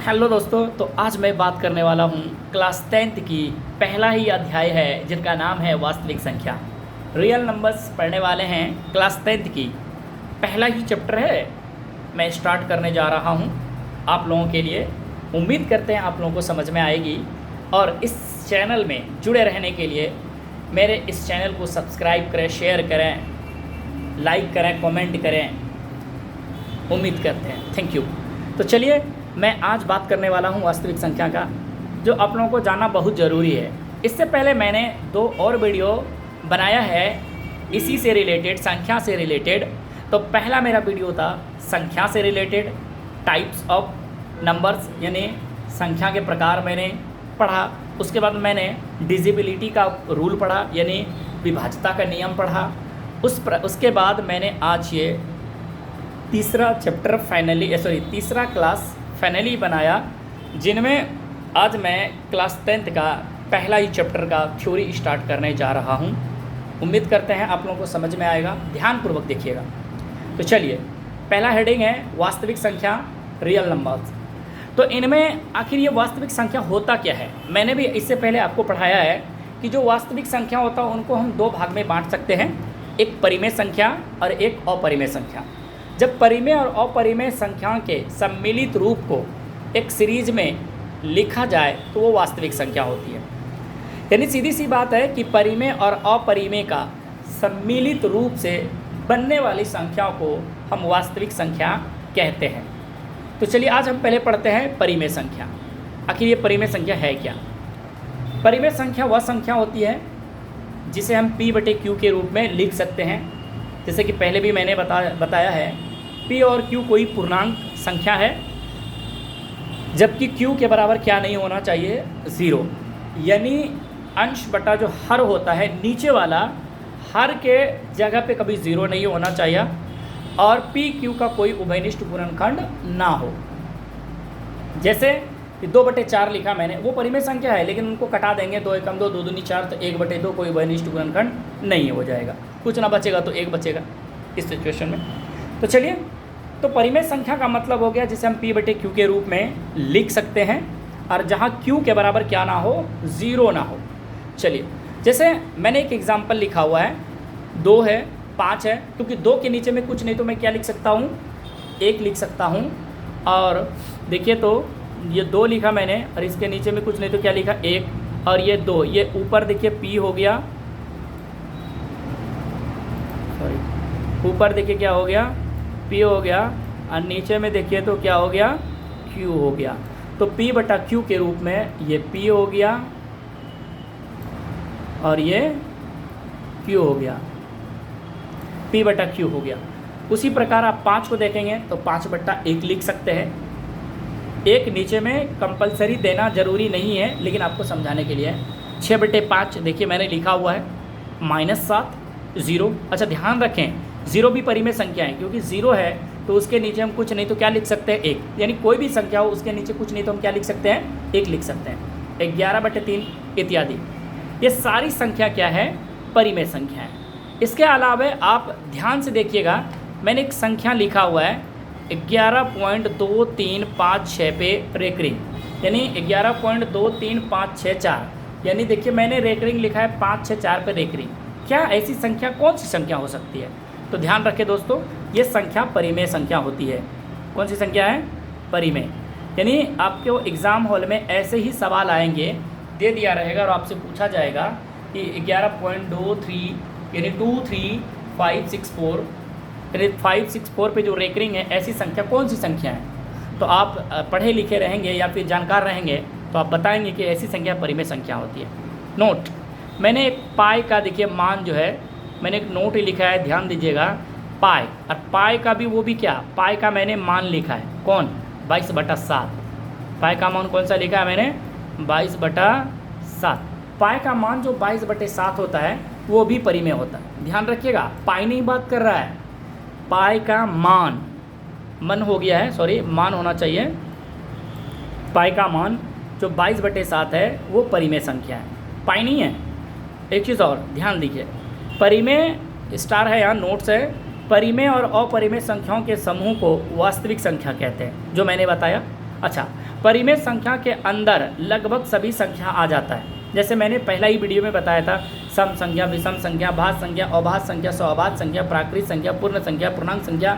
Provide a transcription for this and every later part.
Hello दोस्तों, तो आज मैं बात करने वाला हूँ क्लास 10th की पहला ही अध्याय है जिनका नाम है वास्तविक संख्या। रियल नंबर्स पढ़ने वाले हैं क्लास 10th की पहला ही चैप्टर है। मैं स्टार्ट करने जा रहा हूँ आप लोगों के लिए। उम्मीद करते हैं आप लोगों को समझ में आएगी और इस चैनल में जुड़े रहने के लिए मेरे इस चैनल को सब्सक्राइब करें, शेयर करें, लाइक करें, कमेंट करें। उम्मीद करते हैं। Thank you. तो चलिए, मैं आज बात करने वाला हूँ वास्तविक संख्या का, जो आप लोगों को जानना बहुत ज़रूरी है। इससे पहले मैंने 2 और वीडियो बनाया है इसी से रिलेटेड, संख्या से रिलेटेड। तो पहला मेरा वीडियो था संख्या से रिलेटेड, टाइप्स ऑफ नंबर्स, यानी संख्या के प्रकार मैंने पढ़ा। उसके बाद मैंने डिजिबिलिटी का रूल पढ़ा, यानी विभाज्यता का नियम पढ़ा। उसके बाद मैंने आज ये तीसरा क्लास फाइनली बनाया, जिनमें आज मैं क्लास 10th का पहला ही चैप्टर का थ्योरी स्टार्ट करने जा रहा हूं। उम्मीद करते हैं आप लोगों को समझ में आएगा। ध्यानपूर्वक देखिएगा। तो चलिए, पहला हेडिंग है वास्तविक संख्या, रियल नंबर्स। तो इनमें आखिर ये वास्तविक संख्या होता क्या है? मैंने भी इससे पहले आपको पढ़ाया है कि जो वास्तविक संख्या होता है उनको हम 2 भाग में बांट सकते हैं, एक परिमेय संख्या और एक अपरिमेय संख्या। जब परिमेय और अपरिमेय संख्या के सम्मिलित रूप को एक सीरीज में लिखा जाए तो वो वास्तविक संख्या होती है। यानी सीधी सी बात है कि परिमेय और अपरिमेय का सम्मिलित रूप से बनने वाली संख्या को हम वास्तविक संख्या कहते हैं। तो चलिए, आज हम पहले पढ़ते हैं परिमेय संख्या। आखिर ये परिमेय संख्या है क्या? परिमेय संख्या वह संख्या होती है जिसे हम P/Q के रूप में लिख सकते हैं। जैसे कि पहले भी मैंने बताया है, P और Q कोई पूर्णांक संख्या है, जबकि Q के बराबर क्या नहीं होना चाहिए? 0। यानी अंश बटा जो हर होता है, नीचे वाला हर के जगह पे कभी 0 नहीं होना चाहिए, और PQ का कोई उभयनिष्ठ पूर्णखंड ना हो। जैसे 2/4 लिखा मैंने, वो परिमेय संख्या है, लेकिन उनको कटा देंगे, 2 एकम 2, 2 दूनी 4, तो 1/2 कोई उभयनिष्ठ पूर्णखंड नहीं हो जाएगा। कुछ ना बचेगा तो 1 बचेगा इस सिचुएशन में। तो चलिए, तो परिमेय संख्या का मतलब हो गया जिसे हम P/Q के रूप में लिख सकते हैं, और जहाँ Q के बराबर क्या ना हो? 0 ना हो। चलिए, जैसे मैंने एक एग्जाम्पल लिखा हुआ है, 2 है, 5 है, क्योंकि 2 के नीचे में कुछ नहीं तो मैं क्या लिख सकता हूँ? 1 लिख सकता हूँ। और देखिए, तो ये 2 लिखा मैंने, और इसके नीचे में कुछ नहीं तो क्या लिखा? 1, और ये 2, ये ऊपर देखिए P हो गया, सॉरी, ऊपर देखिए क्या हो गया? P हो गया, और नीचे में देखिए तो क्या हो गया? Q हो गया। तो P/Q के रूप में ये P हो गया और ये Q हो गया, P/Q हो गया। उसी प्रकार आप 5 को देखेंगे तो 5/1 लिख सकते हैं। एक नीचे में कंपलसरी देना ज़रूरी नहीं है, लेकिन आपको समझाने के लिए 6/5 देखिए मैंने लिखा हुआ है, -7, 0। अच्छा, ध्यान रखें, 0 भी परिमेय संख्या है, क्योंकि 0 है तो उसके नीचे हम कुछ नहीं तो क्या लिख सकते हैं? 1। यानी कोई भी संख्या हो उसके नीचे कुछ नहीं तो हम क्या लिख सकते हैं? 1 लिख सकते हैं। 11/3 इत्यादि, ये सारी संख्या क्या है? परिमेय संख्या है। इसके अलावा आप ध्यान से देखिएगा, मैंने एक संख्या लिखा हुआ है 11.2356 पे रेकरिंग, यानी 11.23564, यानी देखिए मैंने रेकरिंग लिखा है 564 पे रेकरिंग। क्या ऐसी संख्या कौन सी संख्या हो सकती है? तो ध्यान रखें दोस्तों, ये संख्या परिमेय संख्या होती है। कौन सी संख्या है? परिमेय। यानी आपके एग्ज़ाम हॉल में ऐसे ही सवाल आएंगे, दे दिया रहेगा और आपसे पूछा जाएगा कि 11.23 यानी 23564, यानी 564 पे जो रेकरिंग है, ऐसी संख्या कौन सी संख्या है? तो आप पढ़े लिखे रहेंगे या फिर जानकार रहेंगे तो आप बताएंगे कि ऐसी संख्या परिमेय संख्या होती है। नोट, मैंने एक पाई का देखिए मान जो है, मैंने एक नोट ही लिखा है, ध्यान दीजिएगा, पाई। और पाई का भी वो भी क्या? पाई का मैंने मान लिखा है, कौन? 22/7। पाई का मान कौन सा लिखा है मैंने? 22/7। पाई का मान जो 22/7 होता है वो भी परिमेय होता है। ध्यान रखिएगा, पाई नहीं बात कर रहा है, पाई का मान, मन हो गया है, सॉरी, मान होना चाहिए। पाई का मान जो 22/7 है वो परिमेय संख्या है, पाई नहीं है। एक चीज़ और ध्यान दीजिए, परिमेय स्टार है, यहाँ नोट्स है। परिमेय और अपरिमेय संख्याओं के समूह को वास्तविक संख्या कहते हैं, जो मैंने बताया। अच्छा, परिमेय संख्या के अंदर लगभग सभी संख्या आ जाता है। जैसे मैंने पहला ही वीडियो में बताया था, सम संख्या, विषम संख्या, भाज्य संख्या, अभाज्य संख्या, स्वभाज्य संख्या, प्राकृत संख्या, पूर्ण संख्या, पूर्णांक संख्या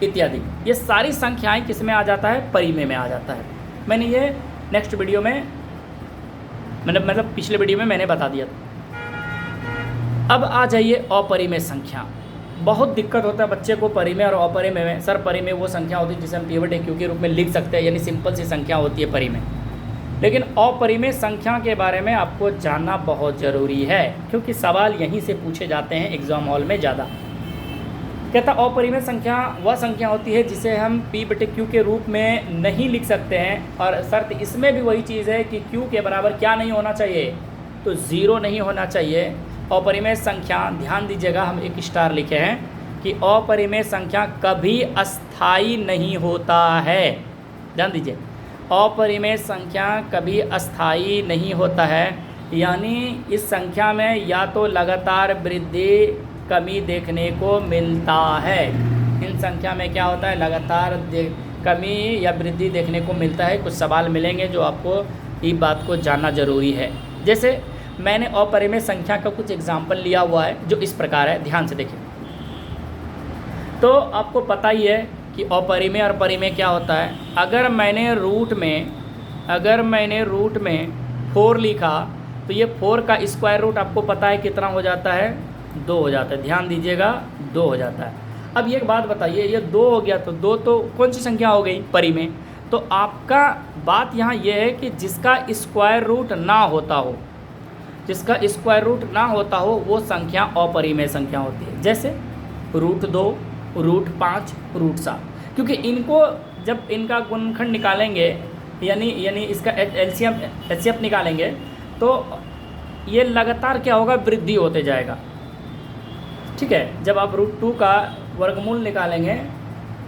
इत्यादि। ये सारी संख्याएं किस में आ जाता है? परिमेय में आ जाता है। मैंने ये नेक्स्ट वीडियो में मतलब पिछले वीडियो में मैंने बता दिया था। अब आ जाइए अपरिमेय संख्या। बहुत दिक्कत होता है बच्चे को परिमेय और अपरिमेय में। सर परिमेय वो संख्या होती है जिसे हम पिवट एक्यू के रूप में लिख सकते हैं, यानी सिंपल सी संख्या होती है परिमेय। लेकिन अपरिमेय संख्या के बारे में आपको जानना बहुत ज़रूरी है, क्योंकि सवाल यहीं से पूछे जाते हैं एग्ज़ाम हॉल में ज़्यादा। कहता अपरिमेय संख्या वह संख्या होती है जिसे हम P/Q के रूप में नहीं लिख सकते हैं, और शर्त इसमें भी वही चीज़ है कि Q के बराबर क्या नहीं होना चाहिए? तो 0 नहीं होना चाहिए। अपरिमेय संख्या, ध्यान दीजिएगा, हम एक स्टार लिखे हैं कि अपरिमेय संख्या कभी अस्थाई नहीं होता है। ध्यान दीजिए, अपरिमेय संख्या कभी अस्थाई नहीं होता है, यानी इस संख्या में या तो लगातार वृद्धि कमी देखने को मिलता है। इन संख्या में क्या होता है? लगातार कमी या वृद्धि देखने को मिलता है। कुछ सवाल मिलेंगे जो आपको ये बात को जानना ज़रूरी है। जैसे मैंने अपरिमेय संख्या का कुछ एग्जाम्पल लिया हुआ है जो इस प्रकार है, ध्यान से देखिए। तो आपको पता ही है कि अपरिमेय और परिमेय क्या होता है। अगर मैंने रूट में 4 लिखा तो ये 4 का स्क्वायर रूट आपको पता है कितना हो जाता है? 2 हो जाता है। ध्यान दीजिएगा, 2 हो जाता है। अब एक बात बताइए, ये 2 हो गया तो 2 तो कौन सी संख्या हो गई? परिमेय। तो आपका बात यहाँ ये है कि जिसका स्क्वायर रूट ना होता हो, वो संख्या अपरिमेय संख्या होती है। जैसे √2, √5, √7, क्योंकि इनको जब इनका गुणनखंड निकालेंगे, यानी इसका एचसीएफ निकालेंगे, तो ये लगातार क्या होगा? वृद्धि होते जाएगा। ठीक है, जब आप √2 का वर्गमूल निकालेंगे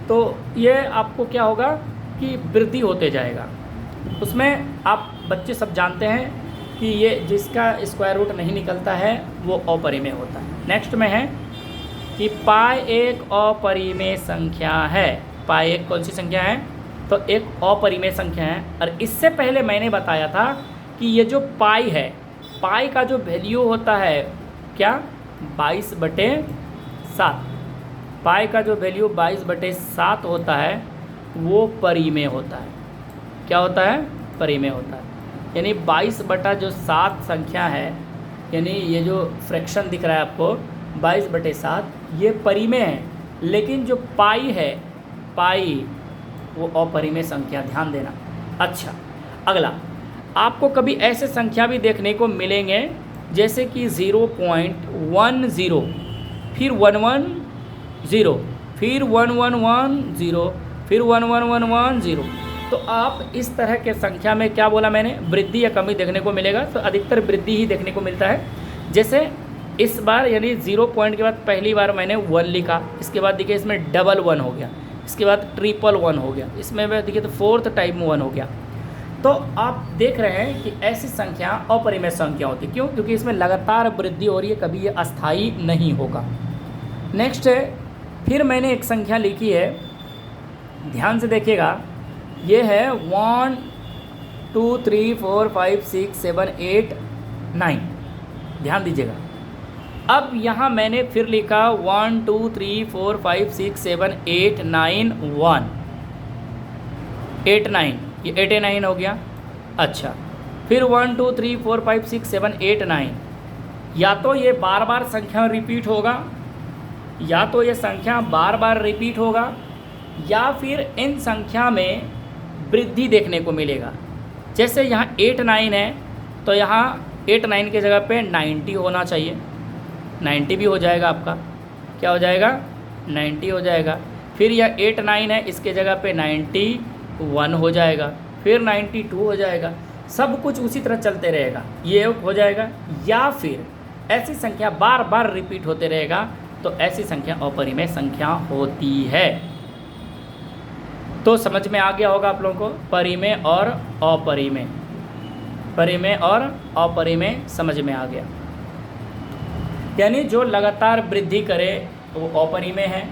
तो ये आपको क्या होगा कि वृद्धि होते जाएगा। उसमें आप बच्चे सब जानते हैं कि ये जिसका स्क्वायर रूट नहीं निकलता है वो अपरिमेय होता है। नेक्स्ट में है कि पाई एक अपरिमेय संख्या है। पाई एक कौन सी संख्या है? तो एक अपरिमेय संख्या है। और इससे पहले मैंने बताया था कि ये जो पाई है, पाई का जो वैल्यू होता है क्या? 22/7। पाई का जो वैल्यू 22/7 होता है वो परिमेय होता है। क्या होता है? परिमेय होता है। यानी 22/7 संख्या है, यानी ये जो फ्रैक्शन दिख रहा है आपको 22/7, ये परिमेय है। लेकिन जो पाई है, पाई वो अपरिमेय संख्या, ध्यान देना। अच्छा, अगला आपको कभी ऐसे संख्या भी देखने को मिलेंगे जैसे कि 0.10, फिर 110, फिर 1110, फिर 1111, तो आप इस तरह के संख्या में क्या बोला मैंने? वृद्धि या कमी देखने को मिलेगा। तो अधिकतर वृद्धि ही देखने को मिलता है। जैसे इस बार यानी 0 पॉइंट के बाद पहली बार मैंने 1 लिखा, इसके बाद देखिए इसमें 111 हो गया, इसके बाद 111 हो गया, इसमें देखिए तो 4th टाइम में 1 हो गया। तो आप देख रहे हैं कि ऐसी संख्या अपरिमेय संख्या होती है। क्यों? क्योंकि इसमें लगातार वृद्धि हो रही है, कभी ये अस्थायी नहीं होगा। नेक्स्ट है, फिर मैंने एक संख्या लिखी है, ध्यान से देखिएगा, ये है 1 2 3 4 5 6 7 8 9। ध्यान दीजिएगा। अब यहाँ मैंने फिर लिखा 1 2 3 4 5 6 7 8 9 1 8 9, ये 8 9 हो गया। अच्छा, फिर 1 2 3 4 5 6 7 8 9। या तो ये बार बार संख्या रिपीट होगा, या फिर इन संख्या में वृद्धि देखने को मिलेगा। जैसे यहाँ 8 9 है तो यहाँ 8 9 की जगह पे 90 होना चाहिए, 90 भी हो जाएगा आपका। क्या हो जाएगा? 90 हो जाएगा। फिर यह 8 9 है, इसके जगह पे 91 हो जाएगा, फिर 92 हो जाएगा। सब कुछ उसी तरह चलते रहेगा, ये हो जाएगा। या फिर ऐसी संख्या बार बार रिपीट होते रहेगा, तो ऐसी संख्या अपरिमेय संख्या होती है। तो समझ में आ गया होगा आप लोगों को परिमेय और अपरिमेय, परिमेय और अपरिमेय समझ में आ गया। यानी जो लगातार वृद्धि करे वो अपरिमेय है,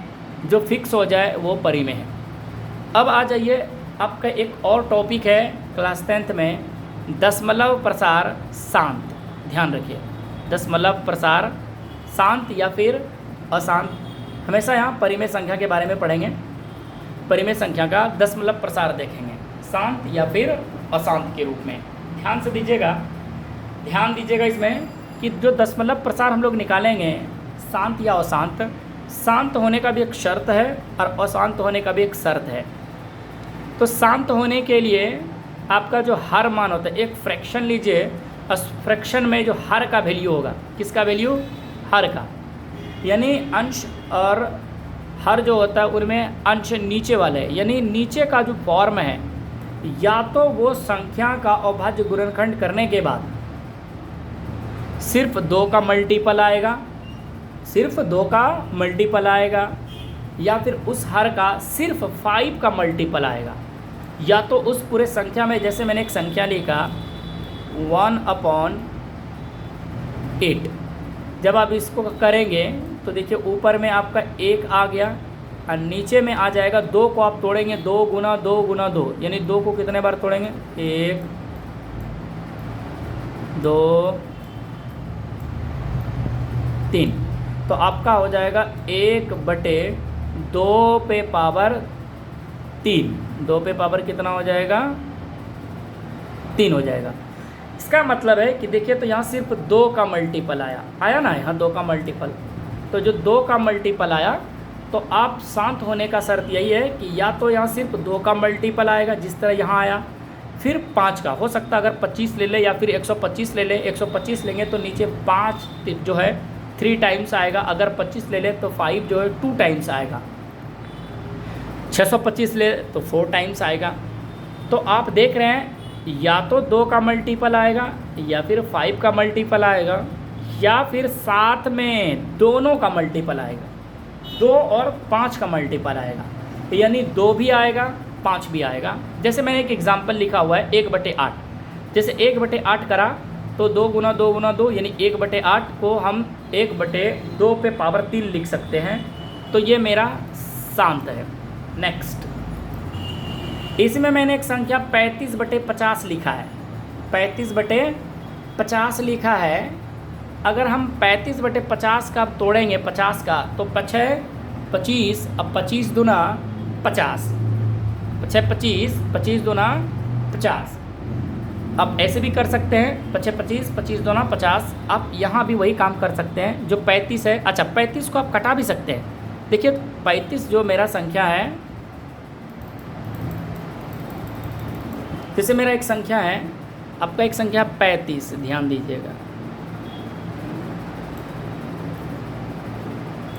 जो फिक्स हो जाए वो परिमेय है। अब आ जाइए आपका एक और टॉपिक है क्लास 10th में, दशमलव प्रसार शांत। ध्यान रखिए, दशमलव प्रसार शांत या फिर अशांत। हमेशा यहाँ परिमेय संख्या के बारे में पढ़ेंगे, परिमेय संख्या का दशमलव प्रसार देखेंगे, शांत या फिर अशांत के रूप में। ध्यान से दीजिएगा, ध्यान दीजिएगा इसमें कि जो दशमलव प्रसार हम लोग निकालेंगे, शांत या अशांत, शांत होने का भी एक शर्त है और अशांत होने का भी एक शर्त है। तो शांत होने के लिए आपका जो हर मान होता है, एक फ्रैक्शन लीजिए, उस फ्रैक्शन में जो हर का वैल्यू होगा, किसका वैल्यू? हर का, यानी अंश और हर जो होता है उनमें अंश नीचे वाले, यानी नीचे का जो फॉर्म है, या तो वो संख्या का अभाज्य गुणनखंड करने के बाद सिर्फ 2 का मल्टीपल आएगा, सिर्फ 2 का मल्टीपल आएगा, या फिर उस हर का सिर्फ 5 का मल्टीपल आएगा, या तो उस पूरे संख्या में, जैसे मैंने एक संख्या लिखा 1/8। जब आप इसको करेंगे तो देखिए ऊपर में आपका 1 आ गया और नीचे में आ जाएगा 2 को आप तोड़ेंगे, 2 गुना 2 गुना 2, यानी 2 को कितने बार तोड़ेंगे? 1 2 3। तो आपका हो जाएगा 1/2 पे पावर 3। 2 पे पावर कितना हो जाएगा? 3 हो जाएगा। इसका मतलब है कि देखिए तो यहाँ सिर्फ 2 का मल्टीपल आया ना, यहाँ 2 का मल्टीपल। तो जो 2 का मल्टीपल आया, तो आप शांत होने का शर्त यही है कि या तो यहाँ सिर्फ 2 का मल्टीपल आएगा जिस तरह यहाँ आया, फिर 5 का हो सकता है, अगर 25 ले ले या फिर 125 ले ले। 125 लेंगे तो नीचे 5 जो है 3 टाइम्स आएगा, अगर 25 ले ले तो 5 जो है 2 टाइम्स आएगा, 625 ले तो 4 टाइम्स आएगा। तो आप देख रहे हैं या तो 2 का मल्टीपल आएगा या फिर 5 का मल्टीपल आएगा, या फिर साथ में दोनों का मल्टीपल आएगा, 2 और 5 का मल्टीपल आएगा, यानी 2 भी आएगा 5 भी आएगा। जैसे मैंने एक एग्जांपल लिखा हुआ है 1/8। जैसे 1/8 करा तो 2 गुना 2 गुना 2, यानी 1/8 को हम 1/2 पे पावर 3 लिख सकते हैं। तो ये मेरा शांत है। नेक्स्ट, इसमें मैंने एक संख्या 35/50 लिखा है, 35/50 लिखा है। अगर हम 35/50 का तोड़ेंगे 50 का, तो 5 25, अब 25 दूना 50, 5 25, 25 दूना 50। अब ऐसे भी कर सकते हैं, 5 25, 25 दूना 50। आप यहाँ भी वही काम कर सकते हैं जो 35 है। अच्छा, 35 को आप कटा भी सकते हैं। देखिए 35 जो मेरा संख्या है, जैसे मेरा एक संख्या है, आपका एक संख्या 35, ध्यान दीजिएगा,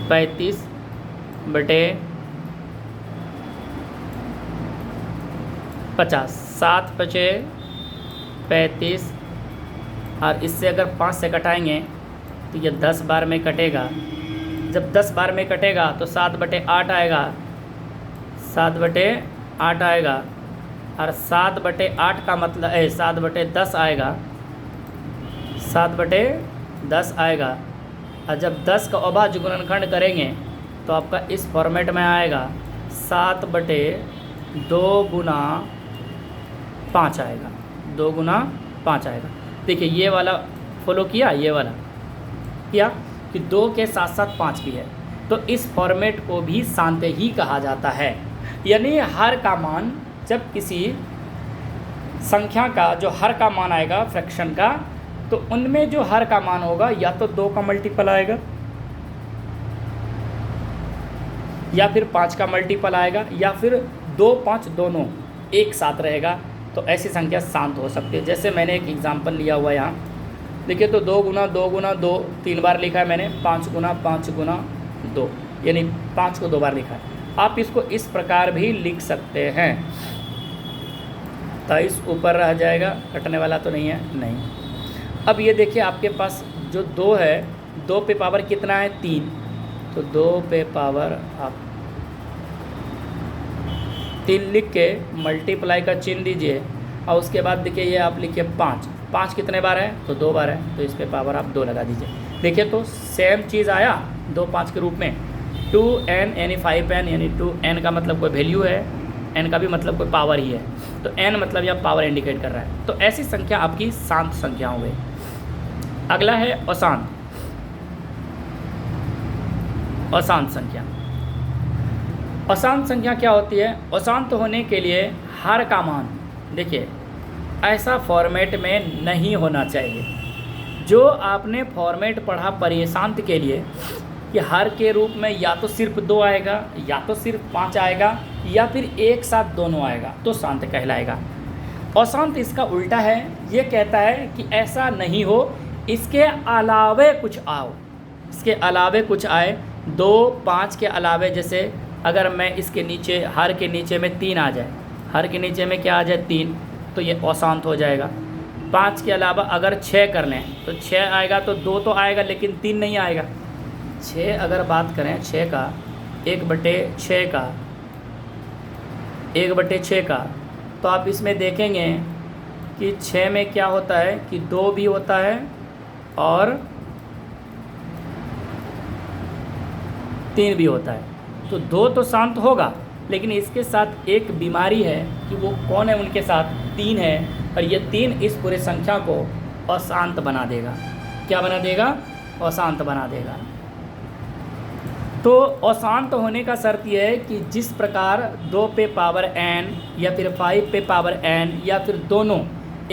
35/50, 7 5 35, और इससे अगर 5 से कटाएंगे तो ये 10 बार में कटेगा। जब 10 बार में कटेगा तो 7/8 आएगा, 7/8 आएगा, और 7/8 का मतलब 7/10 आएगा, 7/10 आएगा। और जब 10 का अभाज्य गुणनखंड करेंगे तो आपका इस फॉर्मेट में आएगा, 7/2 गुना 5 आएगा, 2 गुना 5 आएगा। देखिए ये वाला फॉलो किया, ये वाला किया कि 2 के साथ साथ 5 भी है, तो इस फॉर्मेट को भी शांत ही कहा जाता है। यानी हर का मान, जब किसी संख्या का जो हर का मान आएगा फ्रैक्शन का, तो उनमें जो हर का मान होगा या तो 2 का मल्टीपल आएगा या फिर 5 का मल्टीपल आएगा, या फिर 2 5 दोनों एक साथ रहेगा। तो ऐसी संख्या शांत हो सकती है। जैसे मैंने एक एग्जांपल लिया हुआ यहाँ, देखिए तो 2 गुना 2 गुना 2 3 बार लिखा है मैंने, 5 गुना 5 गुना 2, यानी 5 को 2 बार लिखा है। आप इसको इस प्रकार भी लिख सकते हैं। 23 ऊपर रह जाएगा, कटने वाला तो नहीं है, नहीं। अब ये देखिए आपके पास जो 2 है, 2 पे पावर कितना है? 3। तो 2 पे पावर आप 3 लिख के मल्टीप्लाई का चिन्ह दीजिए, और उसके बाद देखिए ये आप लिखिए 5। 5 कितने बार है? तो 2 बार है, तो इस पे पावर आप 2 लगा दीजिए। देखिए तो सेम चीज़ आया 2 5 के रूप में। 2n यानी 5n, यानी 2n का मतलब कोई वैल्यू है, एन का भी मतलब कोई पावर ही है, तो एन मतलब यह पावर इंडिकेट कर रहा है। तो ऐसी संख्या आपकी शांत संख्या हो गई। अगला है अशांत। अशांत संख्या। अशांत संख्या क्या होती है? अशांत होने के लिए हर का मान, देखिए ऐसा फॉर्मेट में नहीं होना चाहिए। जो आपने फॉर्मेट पढ़ा परिशांत के लिए कि हर के रूप में या तो सिर्फ 2 आएगा, या तो सिर्फ 5 आएगा, या फिर एक साथ दोनों आएगा, तो शांत कहलाएगा। अशांत इसका उल्टा है, ये कहता है कि ऐसा नहीं हो, इसके अलावे कुछ आओ, इसके अलावे कुछ आए। 2 5 के अलावे, जैसे अगर मैं इसके नीचे, हर के नीचे में 3 आ जाए, हर के नीचे में क्या आ जाए 3, तो ये अशांत हो जाएगा। 5 के अलावा अगर 6 कर लें तो 6 आएगा, तो 2 तो आएगा लेकिन 3 नहीं आएगा। 6 अगर बात करें 6 का, 1/6 का, 1/6 का, तो आप इसमें देखेंगे कि 6 में क्या होता है कि 2 भी होता है और 3 भी होता है। तो 2 तो शांत होगा, लेकिन इसके साथ एक बीमारी है कि वो कौन है, उनके साथ 3 है, और ये 3 इस पूरे संख्या को अशांत बना देगा। क्या बना देगा? अशांत बना देगा। तो अशांत होने का शर्त यह है कि जिस प्रकार 2 पे पावर n या फिर 5 पे पावर n या फिर दोनों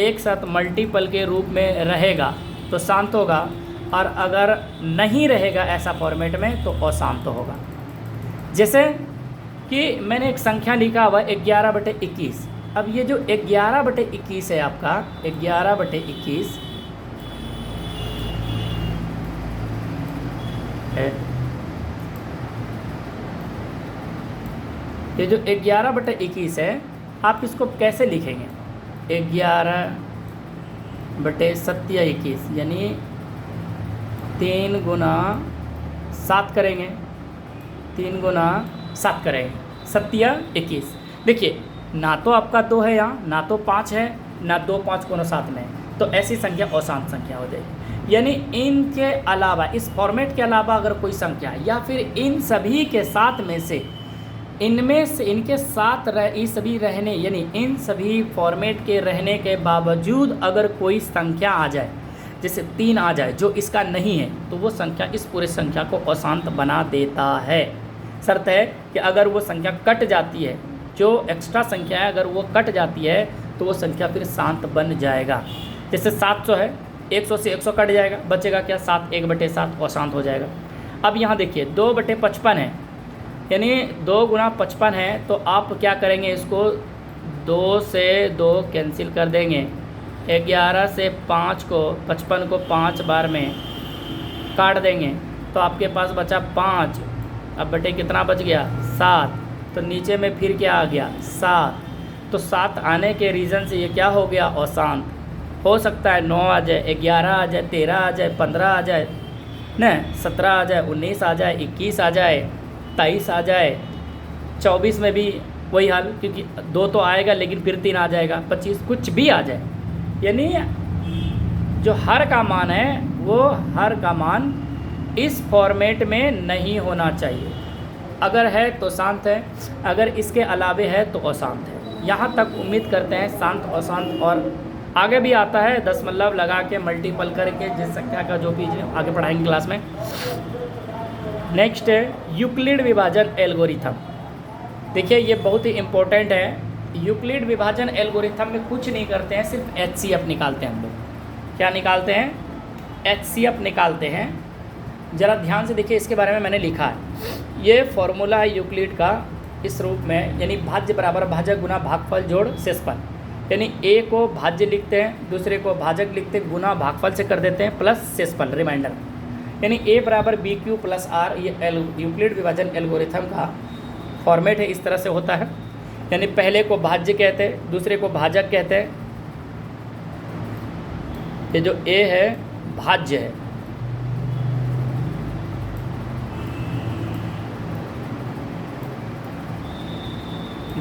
एक साथ मल्टीपल के रूप में रहेगा तो शांत होगा, और अगर नहीं रहेगा ऐसा फॉर्मेट में तो अशांत होगा। जैसे कि मैंने एक संख्या लिखा हुआ 11/21। अब ये जो 11/21 है आपका, 11/21 है, ये जो 11/21 है, आप इसको कैसे लिखेंगे? 11/27 यानी 3 गुना 7 करेंगे, 3 गुना 7 करेंगे, 7×21। देखिए ना तो आपका 2 है यहाँ, ना तो 5 है, ना 2 5 गुना 7 में, तो ऐसी संख्या अशांत संख्या हो जाएगी। यानी इनके अलावा, इस फॉर्मेट के अलावा अगर कोई संख्या या फिर इन सभी के साथ में से, इनमें से इनके साथ ये सभी रहने, यानी इन सभी फॉर्मेट के रहने के बावजूद अगर कोई संख्या आ जाए, जैसे 3 आ जाए जो इसका नहीं है, तो वो संख्या इस पूरे संख्या को अशांत बना देता है। शर्त है कि अगर वो संख्या कट जाती है, जो एक्स्ट्रा संख्या है अगर वो कट जाती है तो वो संख्या फिर शांत बन जाएगा। जैसे 700 है, 100 से 100 कट जाएगा, बचेगा क्या? 7, 1/7 अशांत हो जाएगा। अब यहाँ देखिए 2/55 है, यानी 2 गुना 55 है, तो आप क्या करेंगे? इसको 2 से 2 कैंसिल कर देंगे, 11 से 5 को, 55 को 5 बार में काट देंगे, तो आपके पास बचा 5। अब बटे कितना बच गया? 7। तो नीचे में फिर क्या आ गया? 7। तो 7 आने के रीज़न से ये क्या हो गया? अशांत। हो सकता है 9 आ जाए, 11 आ जाए, 13 आ जाए, 15 आ जाए, न 17 आ जाए, 19 आ जाए, 21 आ जाए, 23 आ जाए, 24 में भी वही हाल, क्योंकि 2 तो आएगा लेकिन फिर 3 आ जाएगा, 25 कुछ भी आ जाए। यानी जो हर का मान है वो हर का मान इस फॉर्मेट में नहीं होना चाहिए। अगर है तो शांत है, अगर इसके अलावे है तो अशांत है। यहाँ तक उम्मीद करते हैं शांत, अशांत, और आगे भी आता है दशमलव लगा के मल्टीपल करके जिस संख्या का जो भी आगे पढ़ाएंगे क्लास में। नेक्स्ट है यूक्लिड विभाजन एल्गोरिथम। देखिए ये बहुत ही इम्पोर्टेंट है। यूक्लिड विभाजन एल्गोरिथम में कुछ नहीं करते हैं, सिर्फ HCF निकालते हैं हम लोग। क्या निकालते हैं? HCF निकालते हैं। ज़रा ध्यान से देखिए, इसके बारे में मैंने लिखा है। ये फॉर्मूला है यूक्लिड का इस रूप में, यानी भाज्य बराबर भाजक गुना भागफल जोड़ शेषफल। यानी A को भाज्य लिखते हैं, दूसरे को भाजक लिखते हैं, गुना भागफल से कर देते हैं, प्लस शेषफल रिमाइंडर। यानी A बराबर BQ प्लस R। ये यूक्लिड विभाजन एल्गोरिथम का फॉर्मेट है, इस तरह से होता है। यानी पहले को भाज्य कहते हैं, दूसरे को भाजक कहते हैं। ये जो A है भाज्य है,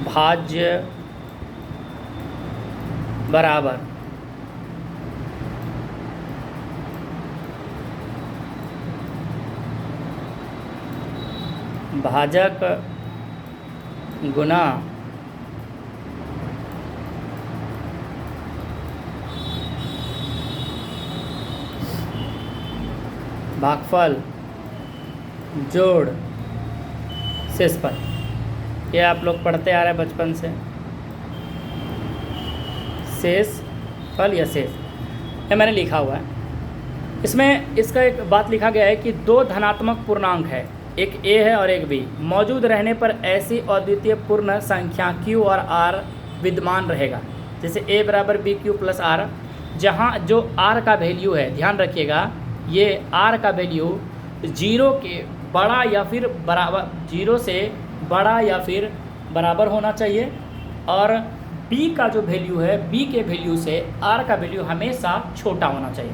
भाज्य बराबर भाजक गुना भागफल जोड़ शेषफल, ये आप लोग पढ़ते आ रहे हैं बचपन से। शेषफल या शेष, ये मैंने लिखा हुआ है। इसमें इसका एक बात लिखा गया है कि दो धनात्मक पूर्णांक है, एक a है और एक b, मौजूद रहने पर ऐसी अद्वितीय पूर्ण संख्या q और r विद्यमान रहेगा। जैसे a बराबर बी क्यू प्लस आर, जहाँ जो r का वैल्यू है, ध्यान रखिएगा, ये r का वैल्यू 0 के बड़ा या फिर बराबर, 0 से बड़ा या फिर बराबर होना चाहिए, और b का जो वैल्यू है, b के वैल्यू से r का वैल्यू हमेशा छोटा होना चाहिए।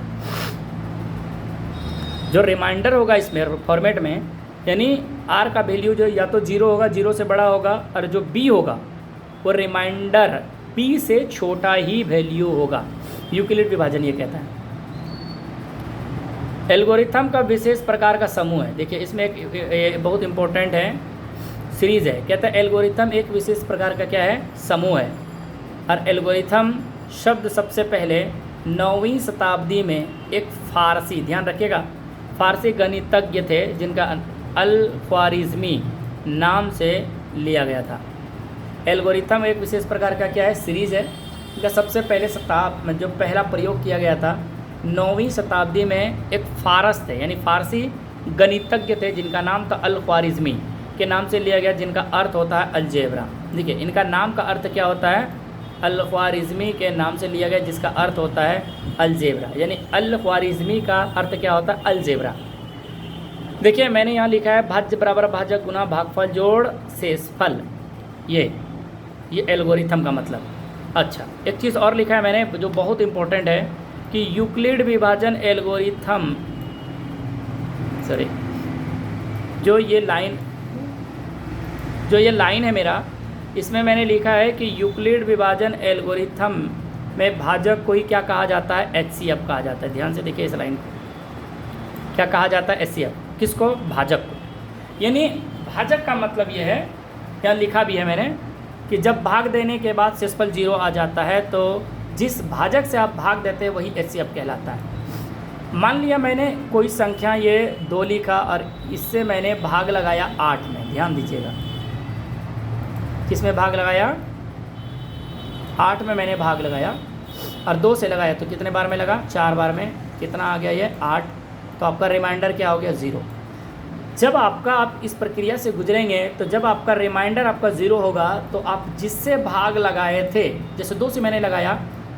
जो रिमाइंडर होगा इसमें फॉर्मेट में, यानी r का वैल्यू जो या तो 0 होगा, 0 से बड़ा होगा, और जो b होगा वो रिमाइंडर p से छोटा ही वैल्यू होगा। यूक्लिड विभाजन ये कहता है। एल्गोरिथम का विशेष प्रकार का समूह है। देखिए इसमें एक बहुत इम्पोर्टेंट है, सीरीज है। कहता है एल्गोरिथम एक विशेष प्रकार का क्या है, समूह है। और एल्गोरिथम शब्द सबसे पहले 9वीं शताब्दी में एक फारसी, ध्यान रखिएगा, फारसी गणितज्ञ थे जिनका अल-ख्वारिज़मी नाम से लिया गया था। एल्गोरिथम एक विशेष प्रकार का क्या है, सीरीज़ है। इनका सबसे पहले में जो पहला प्रयोग किया गया था 9वीं शताब्दी में एक फारस थे, यानी फारसी गणितज्ञ थे जिनका नाम था अल-ख्वारिज़मी के नाम से लिया गया, जिनका अर्थ होता है अलजेब्रा। देखिए इनका नाम का अर्थ क्या होता है, अल-ख्वारिज़मी के नाम से लिया गया जिसका अर्थ होता है अलजेब्रा, यानी अल-ख्वारिज़मी का अर्थ क्या होता है, अलजेब्रा। देखिए मैंने यहाँ लिखा है भाज्य बराबर भाजक गुना भागफल जोड़ शेषफल, ये एल्गोरिथम का मतलब। अच्छा, एक चीज़ और लिखा है मैंने जो बहुत इम्पोर्टेंट है कि यूक्लिड विभाजन एल्गोरिथम, सॉरी, जो ये लाइन है मेरा, इसमें मैंने लिखा है कि यूक्लिड विभाजन एल्गोरिथम में भाजक को ही क्या कहा जाता है, HCF कहा जाता है। ध्यान से देखिए इस लाइन को, क्या कहा जाता है, HCF। किसको, भाजक को। यानी भाजक का मतलब ये है, यहाँ लिखा भी है मैंने, कि जब भाग देने के बाद शेषफल 0 आ जाता है तो जिस भाजक से आप भाग देते हैं वही HCF कहलाता है। मान लिया मैंने कोई संख्या ये 2 लिखा और इससे मैंने भाग लगाया 8 में, ध्यान दीजिएगा, किसमें भाग लगाया, 8 में मैंने भाग लगाया, और 2 से लगाया तो कितने बार में लगा, 4 बार में। कितना आ गया ये, 8। तो आपका रिमाइंडर क्या हो गया, 0। जब आप इस प्रक्रिया से गुजरेंगे तो जब आपका रिमाइंडर आपका 0 होगा तो आप जिससे भाग लगाए थे, जैसे 2 से मैंने लगाया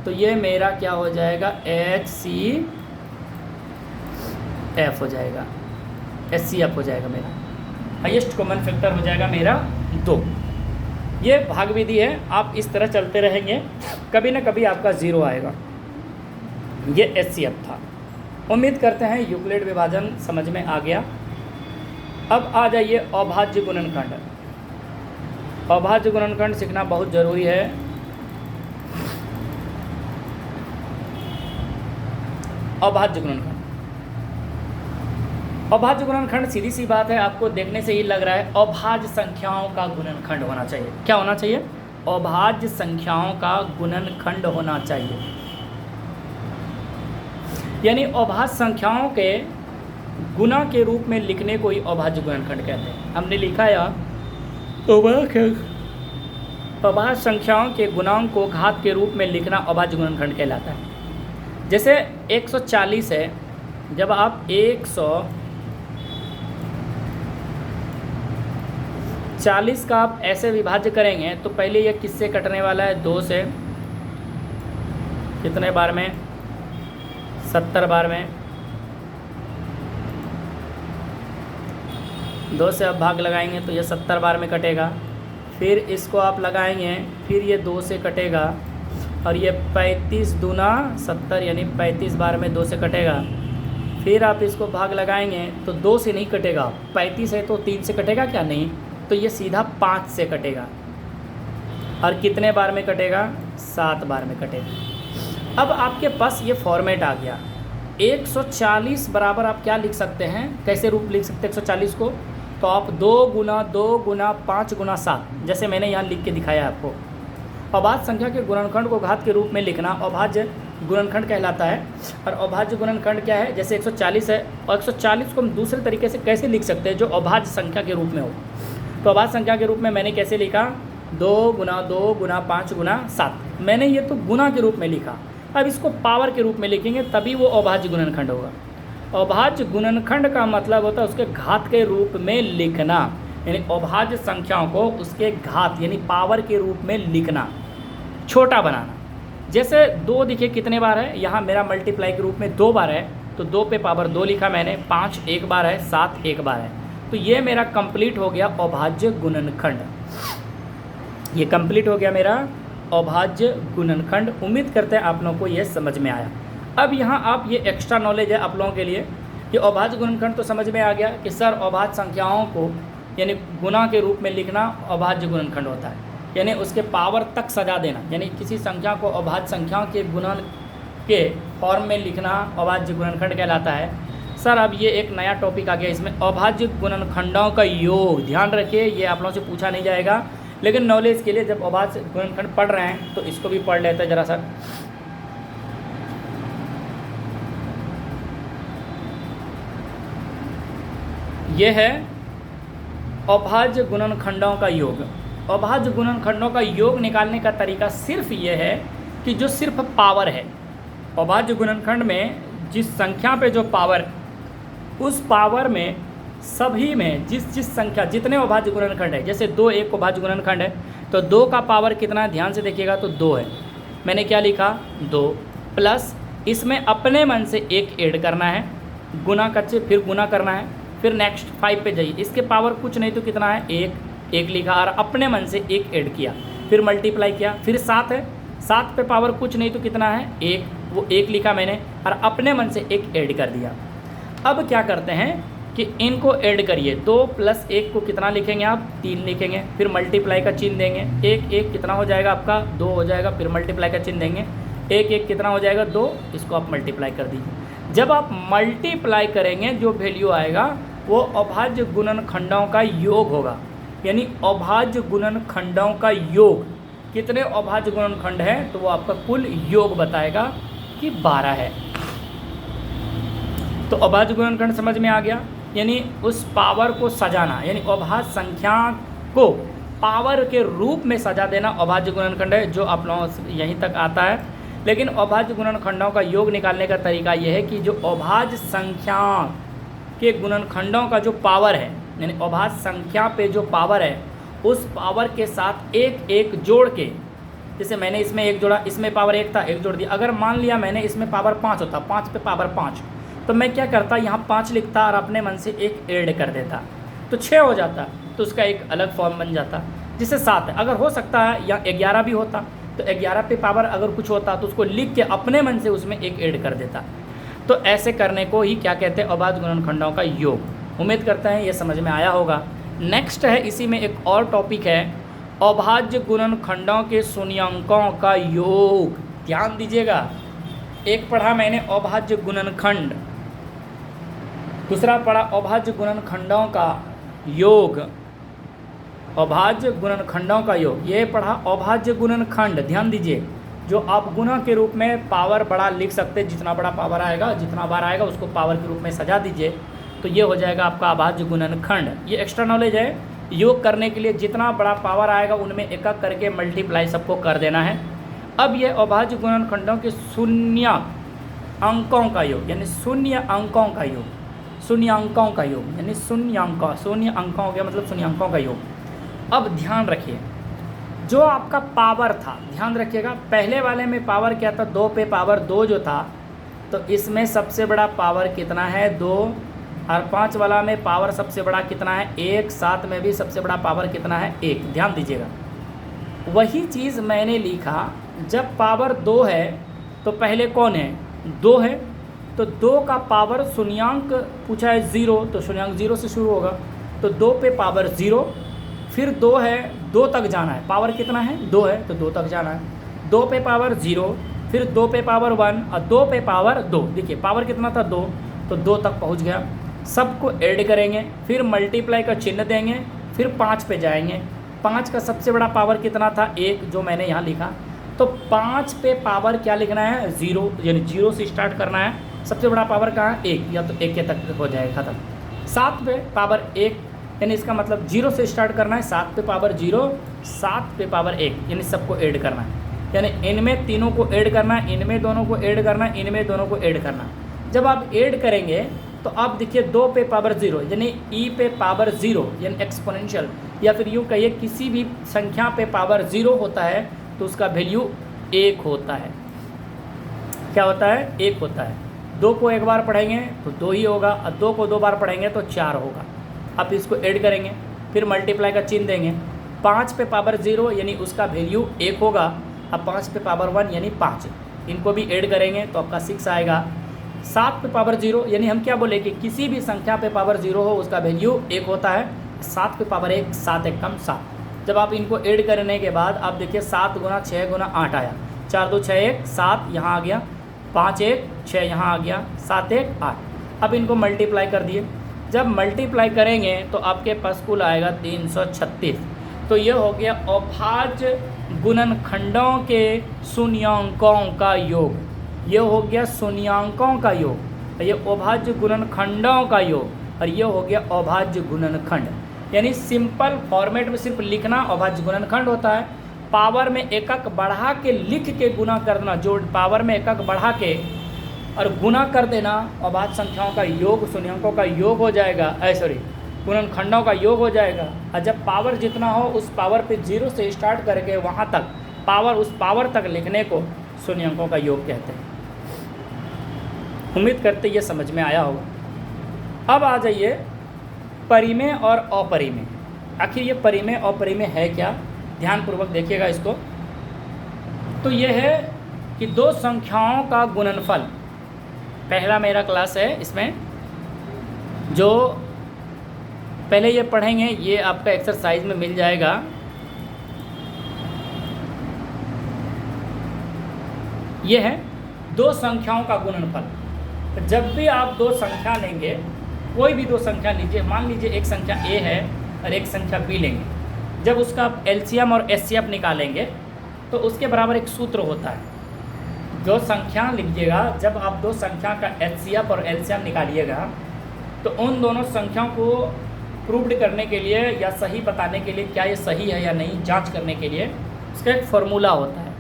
तो ये मेरा क्या हो जाएगा, HCF हो जाएगा, HCF हो जाएगा, मेरा हाईएस्ट कॉमन फैक्टर हो जाएगा मेरा 2। ये भाग विधि है, आप इस तरह चलते रहेंगे, कभी ना कभी आपका 0 आएगा। ये HCF था। उम्मीद करते हैं यूक्लिड विभाजन समझ में आ गया। अब आ जाइए अभाज्य गुणनखंड। अभाज्य गुणनखंड सीखना बहुत ज़रूरी है। अभाज्य गुणनखंड, अभाज्य गुणनखंड सीधी सी बात है, आपको देखने से ही लग रहा है अभाज्य संख्याओं का गुणनखंड होना चाहिए। क्या होना चाहिए, अभाज्य संख्याओं का गुणनखंड होना चाहिए। यानी अभाज्य संख्याओं के गुना के रूप में लिखने को ही अभाज्य गुणनखंड कहते हैं। हमने लिखा या अभाज्य संख्याओं के गुणांक को घात के रूप में लिखना अभाज्य गुणनखंड कहलाता है। जैसे 140 है, जब आप 140 का आप ऐसे विभाज्य करेंगे तो पहले ये किससे कटने वाला है, 2 से। कितने बार में, 70 बार में। 2 से आप भाग लगाएंगे तो ये 70 बार में कटेगा। फिर इसको आप लगाएंगे, फिर ये 2 से कटेगा, और ये 35 दूना 70 यानी 35 बार में 2 से कटेगा। फिर आप इसको भाग लगाएंगे तो 2 से नहीं कटेगा, 35 है तो 3 से कटेगा क्या, नहीं, तो ये सीधा 5 से कटेगा। और कितने बार में कटेगा, 7 बार में कटेगा। अब आपके पास ये फॉर्मेट आ गया। 140 बराबर आप क्या लिख सकते हैं, कैसे रूप लिख सकते हैं 140 को, तो आप 2 गुना 2 गुना 5 गुना 7, जैसे मैंने यहाँ लिख के दिखाया आपको। अभाज्य संख्या के गुणनखंड को घात के रूप में लिखना अभाज्य गुणनखंड कहलाता है। और अभाज्य गुणनखंड क्या है, जैसे 140 है और 140 को हम दूसरे तरीके से कैसे लिख सकते हैं जो अभाज्य संख्या के रूप में हो। तो अभाज्य संख्या के रूप में मैंने कैसे लिखा, 2 गुना 2 गुना 5 गुना 7, मैंने ये तो गुना के रूप में लिखा। अब इसको पावर के रूप में लिखेंगे तभी वो अभाज्य गुणनखंड होगा। अभाज्य गुणनखंड का मतलब होता है उसके घात के रूप में लिखना, यानी अभाज्य संख्याओं को उसके घात यानी पावर के रूप में लिखना, छोटा बनाना। जैसे 2 देखिए कितने बार है, यहाँ मेरा मल्टीप्लाई के रूप में 2 बार है, तो 2 पे पावर 2 लिखा मैंने, 5 एक बार है, 7 एक बार है। तो ये मेरा कंप्लीट हो गया अभाज्य गुणनखंड, ये कंप्लीट हो गया मेरा अभाज्य गुणनखंड। उम्मीद करते हैं आप लोगों को ये समझ में आया। अब यहाँ आप ये एक्स्ट्रा नॉलेज है आप लोगों के लिए कि अभाज्य गुणनखंड तो समझ में आ गया कि सर अभाज्य संख्याओं को यानी गुणा के रूप में लिखना अभाज्य गुणनखंड होता है, यानी उसके पावर तक सजा देना, यानी किसी संख्या को अभाज्य संख्याओं के गुणन के फॉर्म में लिखना अभाज्य गुणनखंड कहलाता है। सर अब ये एक नया टॉपिक आ गया इसमें, अभाज्य गुणनखंडों का योग। ध्यान रखिए ये आप लोगों से पूछा नहीं जाएगा, लेकिन नॉलेज के लिए जब अभाज्य गुणनखंड पढ़ रहे हैं तो इसको भी पढ़ लेते हैं ज़रा सा। ये है अभाज्य गुणनखंडों का योग। अभाज्य गुणनखंडों का योग निकालने का तरीका सिर्फ ये है कि जो सिर्फ पावर है, अभाज्य गुणनखंड में जिस संख्या पे जो पावर, उस पावर में सभी में जिस संख्या जितने अभाज्य गुणनखंड है, जैसे 2 एक अभाज्य गुणनखंड है तो 2 का पावर कितना है, ध्यान से देखिएगा तो 2 है। मैंने क्या लिखा, 2 प्लस इसमें अपने मन से 1 ऐड करना है, गुना कच्चे फिर गुना करना है, फिर नेक्स्ट 5 पे जाइए, इसके पावर कुछ नहीं तो कितना है, 1 लिखा और अपने मन से 1 ऐड किया, फिर मल्टीप्लाई किया, फिर 7 है, 7 पे पावर कुछ नहीं तो कितना है, 1, वो 1 लिखा मैंने और अपने मन से 1 ऐड कर दिया। अब क्या करते हैं कि इनको ऐड करिए, 2 + 1 को कितना लिखेंगे आप, 3 लिखेंगे, फिर मल्टीप्लाई का चिन्ह देंगे, 1 कितना हो जाएगा आपका, 2 हो जाएगा, फिर मल्टीप्लाई का चिन्ह देंगे, 1 कितना हो जाएगा, 2, इसको आप मल्टीप्लाई कर दीजिए। जब आप मल्टीप्लाई करेंगे जो वैल्यू आएगा वो अभाज्य गुणनखंडों का योग होगा, यानी अभाज्य गुणनखंडों का योग, कितने अभाज्य गुणनखंड हैं तो वो आपका कुल योग बताएगा कि 12 है। तो अभाज्य गुणनखंड समझ में आ गया, यानी उस पावर को सजाना, यानी अभाज्य संख्या को पावर के रूप में सजा देना अभाज्य गुणनखंड है, जो आप लोगों से यहीं तक आता है। लेकिन अभाज्य गुणनखंडों का योग निकालने का तरीका यह है कि जो अभाज्य संख्या के गुणनखंडों का जो पावर है, यानी अभाज्य संख्या पे जो पावर है उस पावर के साथ 1 जोड़ के, जैसे मैंने इसमें 1 जोड़ा, इसमें पावर 1 था, 1 जोड़ दिया। अगर मान लिया मैंने इसमें पावर 5 होता, 5 पे पावर 5, तो मैं क्या करता, यहाँ 5 लिखता और अपने मन से 1 ऐड कर देता तो 6 हो जाता, तो उसका एक अलग फॉर्म बन जाता, जिससे 7 है। अगर हो सकता है या 11 भी होता तो 11 पे पावर अगर कुछ होता तो उसको लिख के अपने मन से उसमें 1 ऐड कर देता। तो ऐसे करने को ही क्या कहते हैं, अभाज्य गुणनखंडों का योग। उम्मीद करते हैं ये समझ में आया होगा। नेक्स्ट है, इसी में एक और टॉपिक है, अभाज्य गुणनखंडों के शून्यांकों का योग। ध्यान दीजिएगा, एक पढ़ा मैंने अभाज्य गुणनखंड, दूसरा पढ़ा अभाज्य गुणनखंडों का योग, अभाज्य गुणनखंडों का योग, ये पढ़ा अभाज्य गुणनखंड। ध्यान दीजिए, जो आप गुना के रूप में पावर बड़ा लिख सकते हैं, जितना बड़ा पावर आएगा, जितना बार आएगा उसको पावर के रूप में सजा दीजिए, तो ये हो जाएगा आपका अभाज्य गुणनखंड। ये एक्स्ट्रा नॉलेज है, योग करने के लिए जितना बड़ा पावर आएगा उनमें एक एक करके मल्टीप्लाई सबको कर देना है। अब ये अभाज्य गुणनखंडों के शून्य अंकों का योग, यानी शून्य अंकों का योग, शून्यांकों का योग, यानी शून्य अंकों हो गया मतलब शून्यांकों का योग। अब ध्यान रखिए, जो आपका पावर था, ध्यान रखिएगा, पहले वाले में पावर क्या था, 2 पे पावर 2 जो था, तो इसमें सबसे बड़ा पावर कितना है, 2, और 5 वाला में पावर सबसे बड़ा कितना है, 1, 7 में भी सबसे बड़ा पावर कितना है, 1। ध्यान दीजिएगा, वही चीज़ मैंने लिखा, जब पावर 2 है तो पहले कौन है, 2 है, तो 2 का पावर शून्यांक पूछा है 0, तो शून्यांक 0 से शुरू होगा, तो 2 पे पावर 0, फिर 2 है, 2 तक जाना है, पावर कितना है, 2 है तो 2 तक जाना है, 2 पे पावर 0, फिर 2 पे पावर 1 और 2 पे पावर 2। देखिए पावर कितना था, 2, तो 2 तक पहुंच गया। सबको ऐड करेंगे, फिर मल्टीप्लाई का चिन्ह देंगे, फिर 5 पे जाएंगे, 5 का सबसे बड़ा पावर कितना था, 1, जो मैंने यहाँ लिखा, तो 5 पे पावर क्या लिखना है, 0, यानी 0 से स्टार्ट करना है। सबसे बड़ा पावर कहाँ है, 1, या तो 1 के तक हो जाएगा ख़त्म। 7 पे पावर 1, यानी इसका मतलब 0 से स्टार्ट करना है, 7 पे पावर 0, 7 पे पावर 1, यानी सबको ऐड करना है। यानी इनमें तीनों को ऐड करना है, इनमें दोनों को ऐड करना है, इनमें दोनों को ऐड करना है। जब आप ऐड करेंगे तो आप देखिए 2 पे पावर 0, यानी e पे पावर 0, यानी एक्सपोनेंशियल, या फिर यूँ कहिए किसी भी संख्या पे पावर 0 होता है तो उसका वैल्यू 1 होता है। क्या होता है, 1 होता है। 2 को एक बार पढ़ेंगे तो 2 ही होगा, और 2 को 2 बार पढ़ेंगे तो 4 होगा। आप इसको ऐड करेंगे, फिर मल्टीप्लाई का चिन्ह देंगे। 5 पे पावर 0 यानी उसका वैल्यू 1 होगा, अब 5 पे पावर 1 यानी 5, इनको भी ऐड करेंगे तो आपका 6 आएगा। 7 पे पावर 0, यानी हम क्या बोले कि किसी भी संख्या पे पावर 0 हो उसका वैल्यू 1 होता है। 7 पे पावर 1, 7 एक कम 7। जब आप इनको ऐड करने के बाद आप देखिए 7 गुना 6 गुना 8 आया, 4 2 6 1 7 यहाँ आ गया, 5 1 6 यहाँ आ गया, 7 1 8। अब इनको मल्टीप्लाई कर दिए। जब मल्टीप्लाई करेंगे तो आपके पास कुल आएगा 336। तो ये हो गया अभाज्य गुणनखंडों के शून्यांकों का योग। ये हो गया शून्यांकों का योग, ये अभाज्य गुणनखंडों का योग, और ये हो गया अभाज्य गुणनखंड। यानी सिंपल फॉर्मेट में सिर्फ लिखना अभाज्य गुणनखंड होता है। पावर में एकक बढ़ा के लिख के गुना कर देना, जो पावर में एकक बढ़ा के और गुना कर देना, अभाज्य संख्याओं का योग शून्यांकों का योग हो जाएगा, गुणनखंडों का योग हो जाएगा। और जब पावर जितना हो उस पावर पे 0 से स्टार्ट करके वहाँ तक पावर, उस पावर तक लिखने को शून्यांकों का योग कहते हैं। उम्मीद करते ये समझ में आया होगा। अब आ जाइए परिमेय और अपरिमेय। आखिर ये परिमेय अपरिमेय है क्या, ध्यानपूर्वक देखिएगा इसको। तो ये है कि दो संख्याओं का गुणनफल। पहला मेरा क्लास है, इसमें जो पहले ये पढ़ेंगे ये आपका एक्सरसाइज में मिल जाएगा। ये है दो संख्याओं का गुणनफल। जब भी आप दो संख्या लेंगे, कोई भी दो संख्या लीजिए, मान लीजिए एक संख्या a है और एक संख्या b लेंगे, जब उसका आप एलसीएम और एचसीएफ निकालेंगे तो उसके बराबर एक सूत्र होता है। जो संख्या लीजिएगा, जब आप दो संख्या का एचसीएफ और एलसीएम निकालिएगा तो उन दोनों संख्याओं को प्रूव्ड करने के लिए या सही बताने के लिए, क्या ये सही है या नहीं, जांच करने के लिए उसका एक फार्मूला होता है।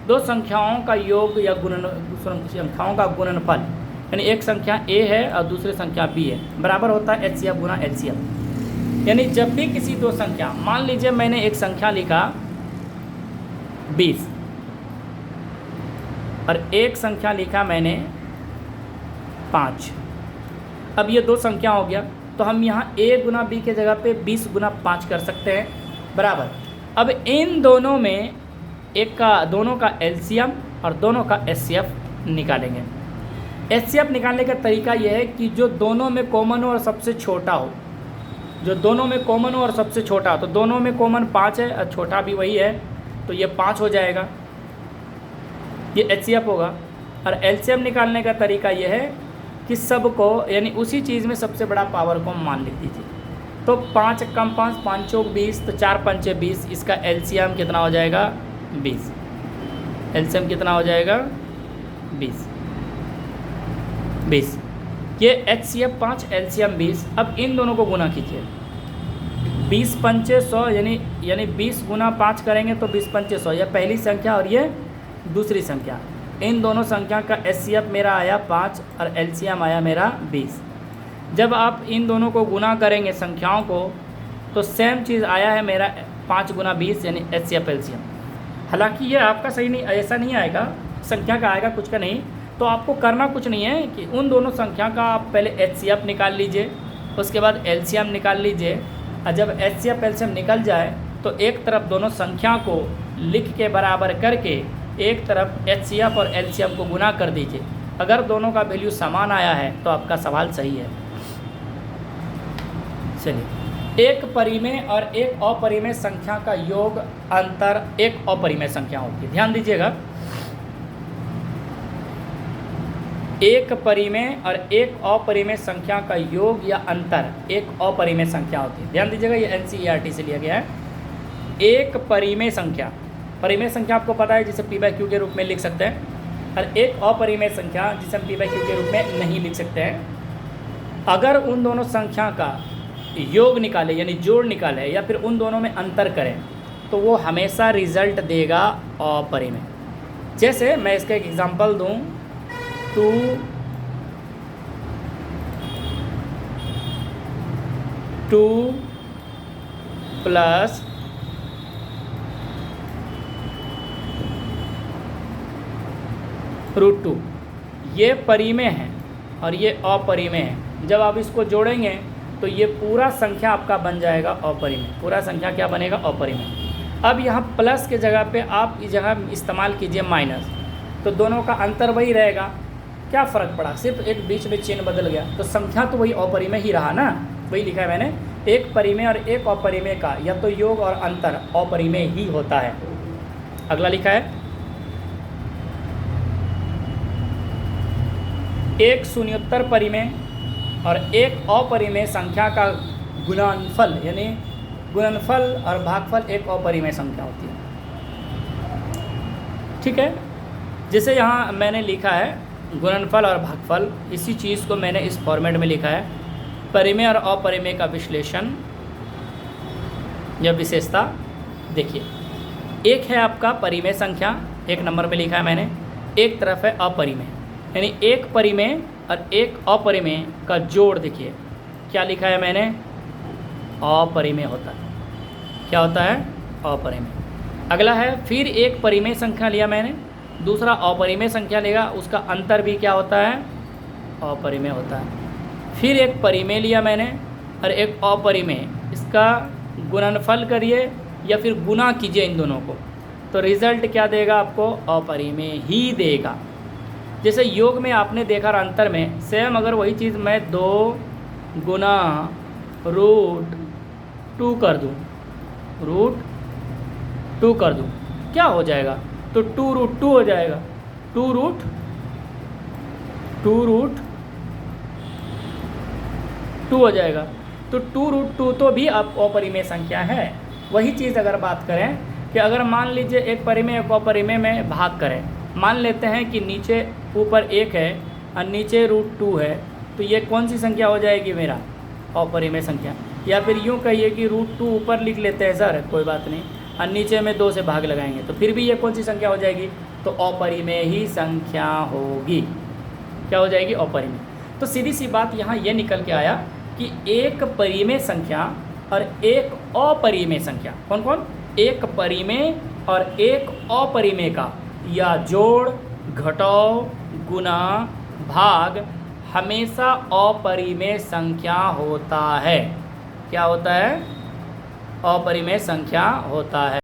दो संख्याओं का योग या संख्याओं का गुणनफल, यानी एक संख्या a है और दूसरी संख्या b है, बराबर होता है एचसीएफ गुना एलसीएम। यानी जब भी किसी दो संख्या, मान लीजिए मैंने एक संख्या लिखा 20 और एक संख्या लिखा मैंने 5। अब ये दो संख्या हो गया, तो हम यहाँ a गुना b के जगह पे 20 गुना 5 कर सकते हैं, बराबर। अब इन दोनों में दोनों का एलसीएम और दोनों का एचसीएफ निकालेंगे। एचसीएफ निकालने का तरीका यह है कि जो दोनों में कॉमन हो और सबसे छोटा हो, जो दोनों में कॉमन हो और सबसे छोटा हो, तो दोनों में कॉमन 5 है और छोटा भी वही है, तो ये 5 हो जाएगा, ये एचसीएफ होगा। और एलसीएम निकालने का तरीका यह है कि सबको, यानी उसी चीज़ में सबसे बड़ा पावर को मान लिख दीजिए। तो 5 कम 5, 5 चौक 20, तो 4 पंचे 20, इसका एलसीएम कितना हो जाएगा 20। एलसीएम कितना हो जाएगा 20। ये एचसीएफ 5, एलसीएम 20। अब इन दोनों को गुना कीजिए, 20 पंचे 100, यानी 20 गुना 5 करेंगे तो 20 पंचे 100। यह पहली संख्या और ये दूसरी संख्या। इन दोनों संख्या का एचसीएफ मेरा आया 5 और एलसीएम आया मेरा 20। जब आप इन दोनों को गुना करेंगे संख्याओं को, तो सेम चीज़ आया है मेरा 5 गुना 20, यानी एचसीएफ एलसीएम। हालांकि ये आपका सही नहीं, ऐसा नहीं आएगा, संख्या का आएगा, कुछ का नहीं। तो आपको करना कुछ नहीं है कि उन दोनों संख्या का आप पहले एचसीएफ निकाल लीजिए, उसके बाद एलसीएम निकाल लीजिए, और जब एचसीएफ एलसीएम निकल जाए तो एक तरफ दोनों संख्या को लिख के बराबर करके एक तरफ एचसीएफ और एलसीएम को गुना कर दीजिए। अगर दोनों का वैल्यू समान आया है तो आपका सवाल सही है। चलिए, एक परिमेय और एक अपरिमेय संख्या का योग अंतर एक अपरिमेय संख्या होती है। ध्यान दीजिएगा, एक परिमेय और एक अपरिमेय संख्या का योग या अंतर एक अपरिमेय संख्या होती है। ध्यान दीजिएगा, ये एनसीईआरटी से लिया गया है। एक परिमेय संख्या, परिमेय संख्या आपको पता है जिसे p/q के रूप में लिख सकते हैं, और एक अपरिमेय संख्या जिसे हम p/q के रूप में नहीं लिख सकते हैं। अगर उन दोनों संख्या का योग निकाले यानी जोड़ निकाले या फिर उन दोनों में अंतर करें तो वो हमेशा रिजल्ट देगा अपरिमेय। जैसे मैं इसका एक एग्जांपल दूं, 2 प्लस √2 ये परिमेय है और ये अपरिमेय है। जब आप इसको जोड़ेंगे तो ये पूरा संख्या आपका बन जाएगा अपरिमेय। पूरा संख्या क्या बनेगा? अपरिमेय। अब यहाँ प्लस के जगह पे आप इस जगह इस्तेमाल कीजिए माइनस, तो दोनों का अंतर वही रहेगा। क्या फ़र्क पड़ा? सिर्फ एक बीच में चिन्ह बदल गया, तो संख्या तो वही अपरिमेय ही रहा ना। वही लिखा है मैंने, एक परिमेय और एक अपरिमेय का या तो योग और अंतर अपरिमेय ही होता है। अगला लिखा है, एक शून्योत्तर परिमेय और एक अपरिमेय संख्या का गुणनफल यानी गुणनफल और भागफल एक अपरिमेय संख्या होती है। ठीक है, जैसे यहाँ मैंने लिखा है गुणनफल और भागफल, इसी चीज़ को मैंने इस फॉर्मेट में लिखा है, परिमेय और अपरिमेय का विश्लेषण या विशेषता। देखिए, एक है आपका परिमेय संख्या, एक नंबर पे लिखा है मैंने, एक तरफ है अपरिमेय, यानी एक परिमेय और एक अपरिमेय का जोड़। देखिए क्या लिखा है मैंने, अपरिमेय होता है। क्या होता है? अपरिमेय। अगला है, फिर एक परिमेय संख्या लिया मैंने, दूसरा अपरिमेय संख्या लेगा, उसका अंतर भी क्या होता है? अपरिमेय होता है। फिर एक परिमेय लिया मैंने और एक अपरिमेय, इसका गुणनफल करिए या फिर गुना कीजिए इन दोनों को, तो रिज़ल्ट क्या देगा आपको? अपरिमेय ही देगा। जैसे योग में आपने देखा और अंतर में सेम, अगर वही चीज़ मैं 2 गुना √2 कर दूँ, √2 कर दूँ, क्या हो जाएगा? तो 2√2 हो जाएगा। 2√2 हो जाएगा। तो 2√2 तो भी अब अपरिमेय संख्या है। वही चीज़ अगर बात करें कि अगर मान लीजिए एक परिमेय एक अपरिमेय में भाग करें, मान लेते हैं कि नीचे ऊपर 1 है और नीचे √2 है, तो ये कौन सी संख्या हो जाएगी? मेरा अपरिमेय संख्या। या फिर यूँ कहिए कि √2 ऊपर लिख लेते हैं सर, कोई बात नहीं, और नीचे में 2 से भाग लगाएंगे, तो फिर भी ये कौन सी संख्या हो जाएगी? तो अपरिमेय ही संख्या होगी। क्या हो जाएगी? अपरिमेय। तो सीधी सी बात यहाँ ये निकल के आया कि एक परिमेय संख्या और एक अपरिमेय संख्या, कौन कौन? एक परिमेय और एक अपरिमेय का या जोड़, घटाव, गुना, भाग हमेशा अपरिमेय संख्या होता है। क्या होता है? अपरिमेय संख्या होता है।